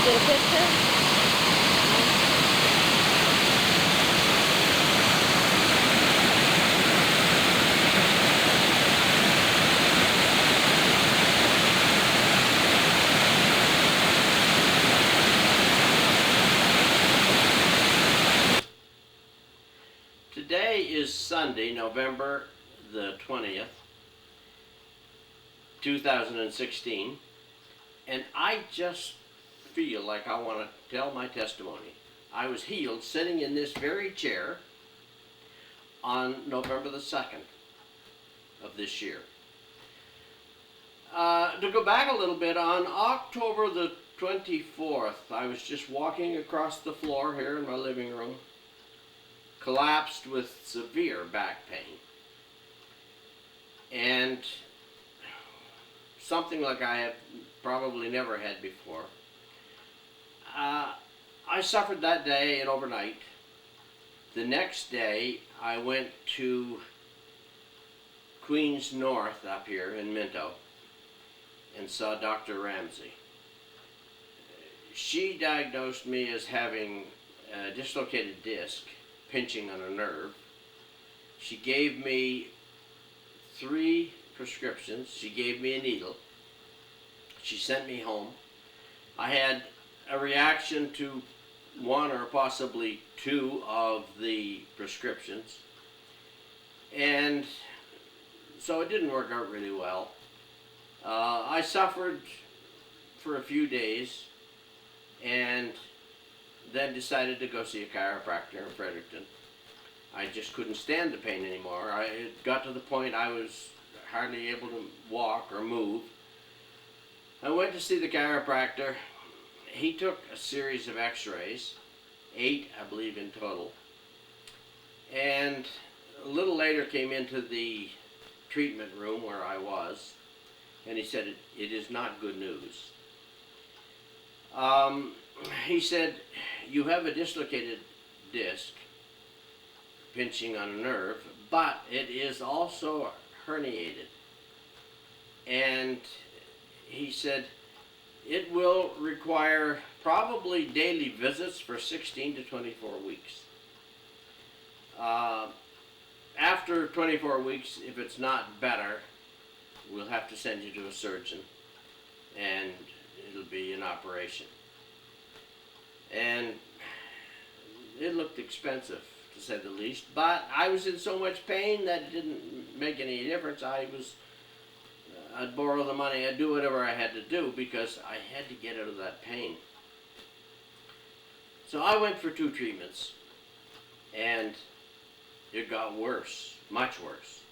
can kiss her? Today is Sunday, November the 20th, 2016, and I just feel like I want to tell my testimony. I was healed sitting in this very chair on November the 2nd of this year. To go back a little bit, on October the 24th, I was just walking across the floor here in my living room, collapsed with severe back pain, and something like I have probably never had before. I suffered that day and overnight. The next day I went to Queens North up here in Minto and saw Dr. Ramsey. She diagnosed me as having a dislocated disc pinching on a nerve. She gave me 3 prescriptions. She gave me a needle. She sent me home. I had a reaction to 1 or possibly 2 of the prescriptions, and so it didn't work out really well. I suffered for a few days and then decided to go see a chiropractor in Fredericton. I just couldn't stand the pain anymore. It got to the point I was hardly able to walk or move. I went to see the chiropractor. He took a series of x-rays, 8 I believe in total, and a little later came into the treatment room where I was, and he said, it is not good news. He said, you have a dislocated disc pinching on a nerve, but it is also herniated. And he said, it will require probably daily visits for 16 to 24 weeks. After 24 weeks, if it's not better, we'll have to send you to a surgeon, and it'll be an operation. And it looked expensive, to say the least, but I was in so much pain that it didn't make any difference. I'd borrow the money, I'd do whatever I had to do because I had to get out of that pain. So I went for 2 treatments, and it got worse, much worse.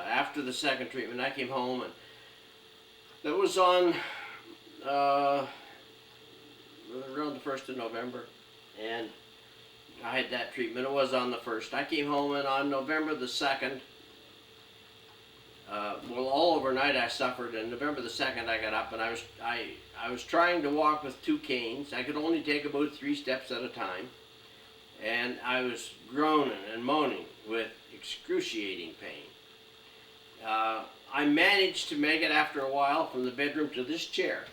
After the second treatment, I came home, and that was on around the 1st of November, and I had that treatment. It was on the 1st. I came home, and on November the 2nd, all overnight I suffered, and November the 2nd I got up, and I was trying to walk with 2 canes. I could only take about 3 steps at a time, and I was groaning and moaning with excruciating pain. I managed to make it after a while from the bedroom to this chair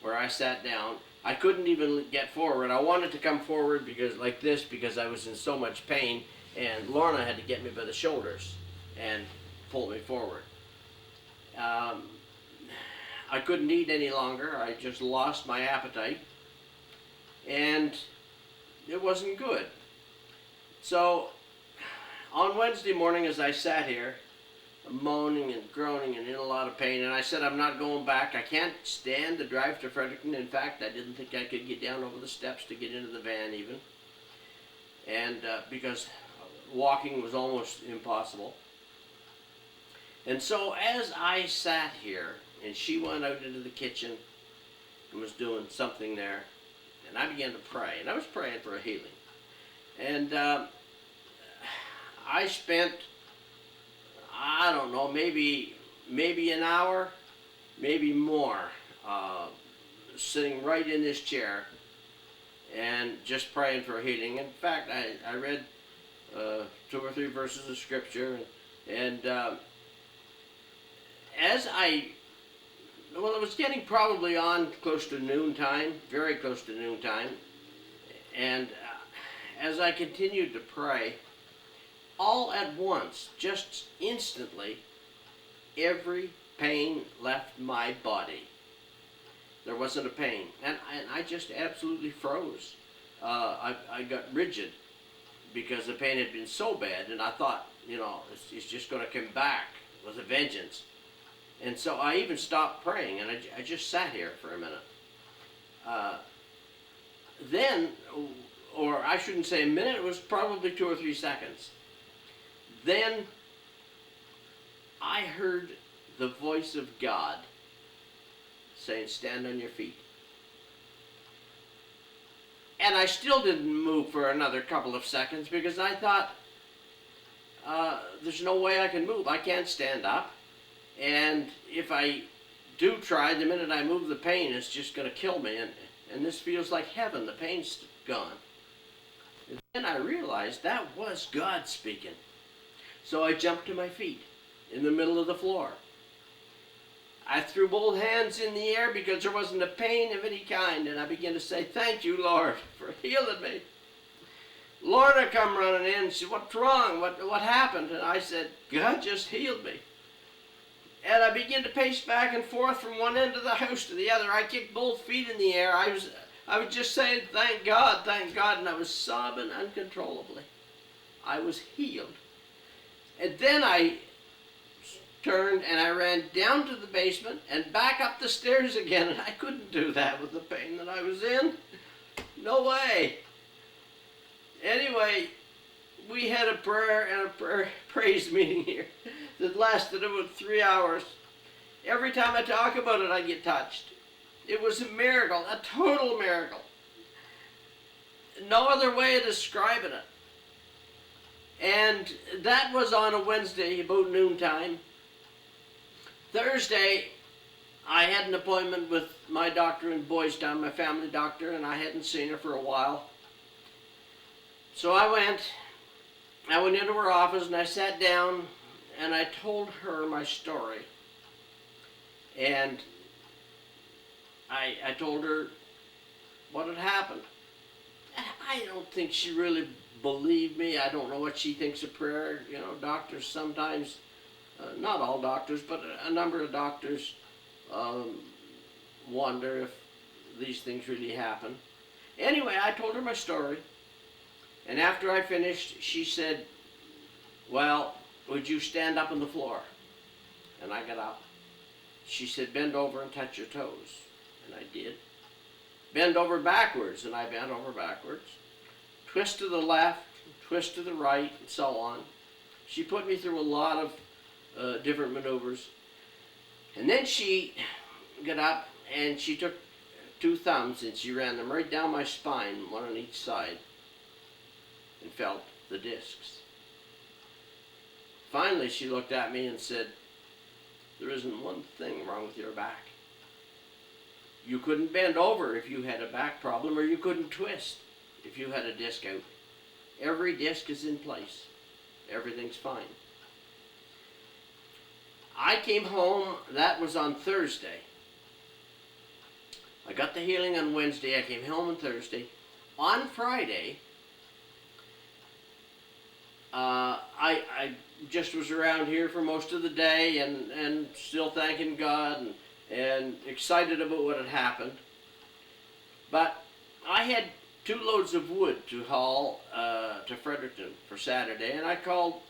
where I sat down. I couldn't even get forward. I wanted to come forward because I was in so much pain, and Lorna had to get me by the shoulders and pull me forward. I couldn't eat any longer. I just lost my appetite, and it wasn't good. So on Wednesday morning, as I sat here moaning and groaning and in a lot of pain, and I said, I'm not going back. I can't stand the drive to Fredericton. In fact, I didn't think I could get down over the steps to get into the van even, and because walking was almost impossible. And so as I sat here, and she went out into the kitchen and was doing something there, and I began to pray, and I was praying for a healing. And I spent, I don't know, maybe an hour, maybe more, sitting right in this chair and just praying for healing. In fact, I read 2 or 3 verses of scripture, and as I Well, it was getting probably on close to noontime, very close to noontime. And as I continued to pray, all at once, just instantly, every pain left my body. There wasn't a pain. And I just absolutely froze. I got rigid because the pain had been so bad, and I thought, it's just going to come back with a vengeance. And so I even stopped praying, and I just sat here for a minute. Then, or I shouldn't say a minute, it was probably 2 or 3 seconds. Then I heard the voice of God saying, stand on your feet. And I still didn't move for another couple of seconds because I thought, there's no way I can move. I can't stand up. And if I do try, the minute I move, the pain is just going to kill me. And this feels like heaven. The pain's gone. And then I realized that was God speaking. So I jumped to my feet in the middle of the floor. I threw both hands in the air because there wasn't a pain of any kind. And I began to say, thank you, Lord, for healing me. Lorna come running in and said, what's wrong? What happened? And I said, God just healed me. And I began to pace back and forth from one end of the house to the other. I kicked both feet in the air. I was just saying, thank God, and I was sobbing uncontrollably. I was healed. And then I turned and I ran down to the basement and back up the stairs again, and I couldn't do that with the pain that I was in. No way. Anyway, we had a prayer and a praise meeting here that lasted about 3 hours. Every time I talk about it, I get touched. It was a miracle, a total miracle. No other way of describing it. And that was on a Wednesday, about noontime. Thursday, I had an appointment with my doctor in Boys Town, my family doctor, and I hadn't seen her for a while. So I went into her office and I sat down and I told her my story. And I told her what had happened. I don't think she really believed me. I don't know what she thinks of prayer. Doctors sometimes, not all doctors, but a number of doctors wonder if these things really happen. Anyway, I told her my story. And after I finished, she said, well, would you stand up on the floor? And I got up. She said, bend over and touch your toes. And I did. Bend over backwards, and I bent over backwards. Twist to the left, twist to the right, and so on. She put me through a lot of different maneuvers. And then she got up and she took 2 thumbs and she ran them right down my spine, one on each side, and felt the discs. Finally, she looked at me and said, there isn't one thing wrong with your back. You couldn't bend over if you had a back problem, or you couldn't twist if you had a disc out. Every disc is in place. Everything's fine. I came home, that was on Thursday. I got the healing on Wednesday, I came home on Thursday. On Friday, I just was around here for most of the day and still thanking God and excited about what had happened. But I had 2 loads of wood to haul to Fredericton for Saturday, and I called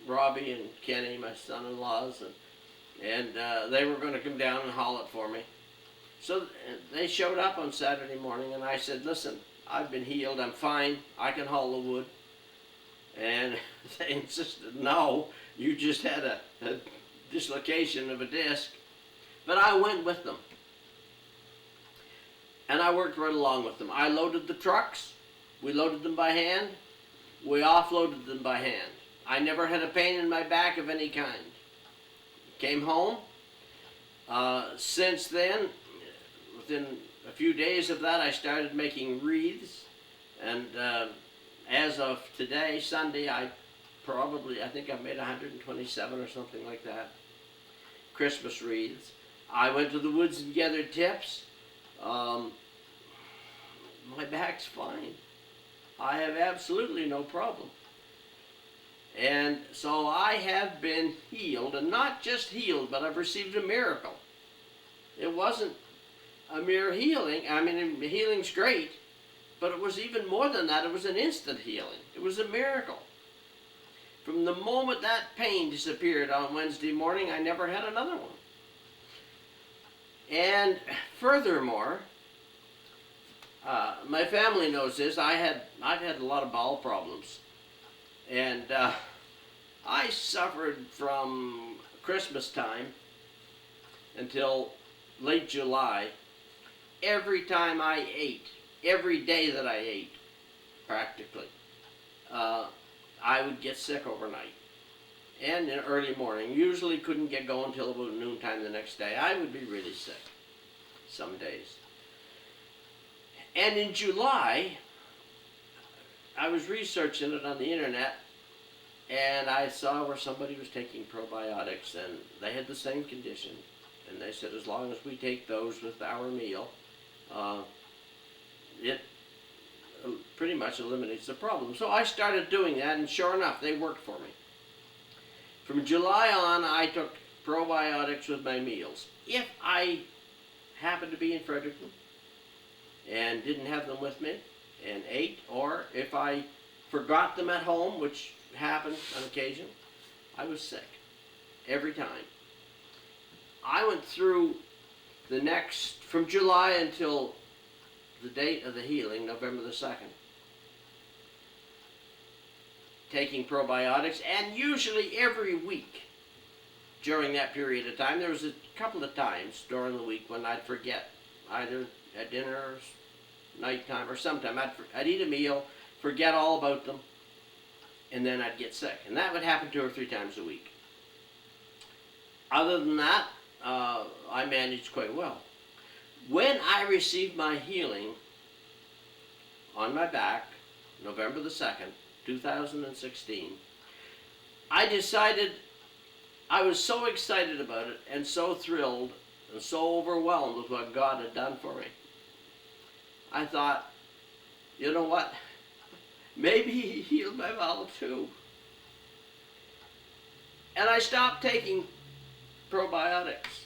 Robbie and Kenny, my son-in-laws, and they were going to come down and haul it for me. So they showed up on Saturday morning, and I said, listen, I've been healed, I'm fine, I can haul the wood. And they insisted, no, you just had a dislocation of a disc. But I went with them. And I worked right along with them. I loaded the trucks. We loaded them by hand. We offloaded them by hand. I never had a pain in my back of any kind. Came home. Since then, within a few days of that, I started making wreaths. And as of today, Sunday, I think I've made 127 or something like that. Christmas wreaths. I went to the woods and gathered tips. My back's fine. I have absolutely no problem. And so I have been healed, and not just healed, but I've received a miracle. It wasn't a mere healing. I mean, healing's great, but it was even more than that. It was an instant healing. It was a miracle. From the moment that pain disappeared on Wednesday morning, I never had another one. And furthermore, my family knows this. I've had a lot of bowel problems, and I suffered from Christmas time until late July. Every time I ate, every day that I ate, practically, I would get sick overnight and in early morning. Usually couldn't get going until about noontime the next day. I would be really sick some days. And in July, I was researching it on the internet, and I saw where somebody was taking probiotics, and they had the same condition. And they said, as long as we take those with our meal, it pretty much eliminates the problem. So I started doing that, and sure enough, they worked for me. From July on, I took probiotics with my meals. If I happened to be in Fredericton and didn't have them with me and ate, or if I forgot them at home, which happened on occasion, I was sick every time. I went through the next, from July until the date of the healing, November the 2nd, taking probiotics, and usually every week during that period of time. There was a couple of times during the week when I'd forget, either at dinner or nighttime or sometime. I'd eat a meal, forget all about them, and then I'd get sick. And that would happen 2 or 3 times a week. Other than that, I managed quite well. When I received my healing on my back, November the 2nd, 2016, I decided, I was so excited about it and so thrilled and so overwhelmed with what God had done for me. I thought, you know what? Maybe He healed my bowel too. And I stopped taking probiotics.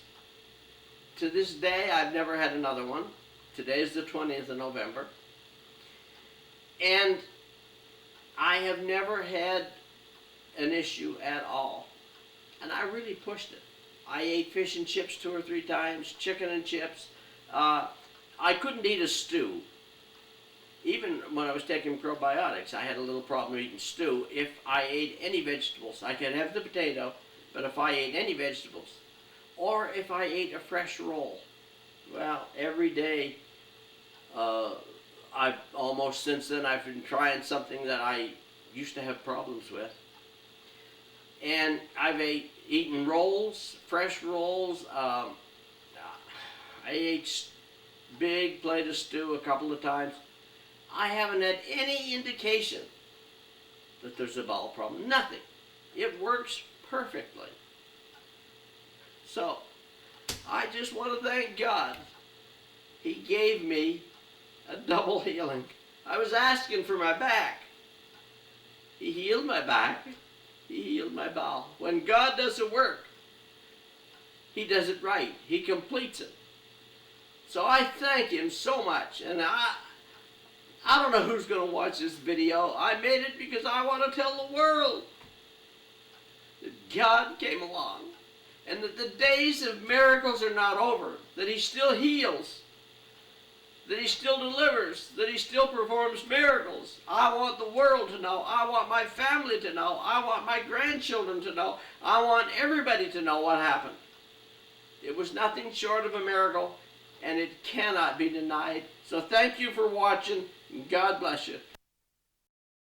To this day, I've never had another one. Today is the 20th of November. And I have never had an issue at all. And I really pushed it. I ate fish and chips 2 or 3 times, chicken and chips. I couldn't eat a stew. Even when I was taking probiotics, I had a little problem eating stew. If I ate any vegetables, I could have the potato, but if I ate any vegetables, or if I ate a fresh roll, well, every day, I've almost since then, I've been trying something that I used to have problems with. And I've eaten rolls, fresh rolls. I ate big plate of stew a couple of times. I haven't had any indication that there's a bowel problem. Nothing. It works perfectly. So, I just want to thank God. He gave me a double healing. I was asking for my back. He healed my back. He healed my bowel. When God does a work, He does it right. He completes it. So I thank Him so much. And I don't know who's going to watch this video. I made it because I want to tell the world that God came along, and that the days of miracles are not over, that He still heals, that He still delivers, that He still performs miracles. I want the world to know. I want my family to know. I want my grandchildren to know. I want everybody to know what happened. It was nothing short of a miracle, and it cannot be denied. So thank you for watching. God bless you.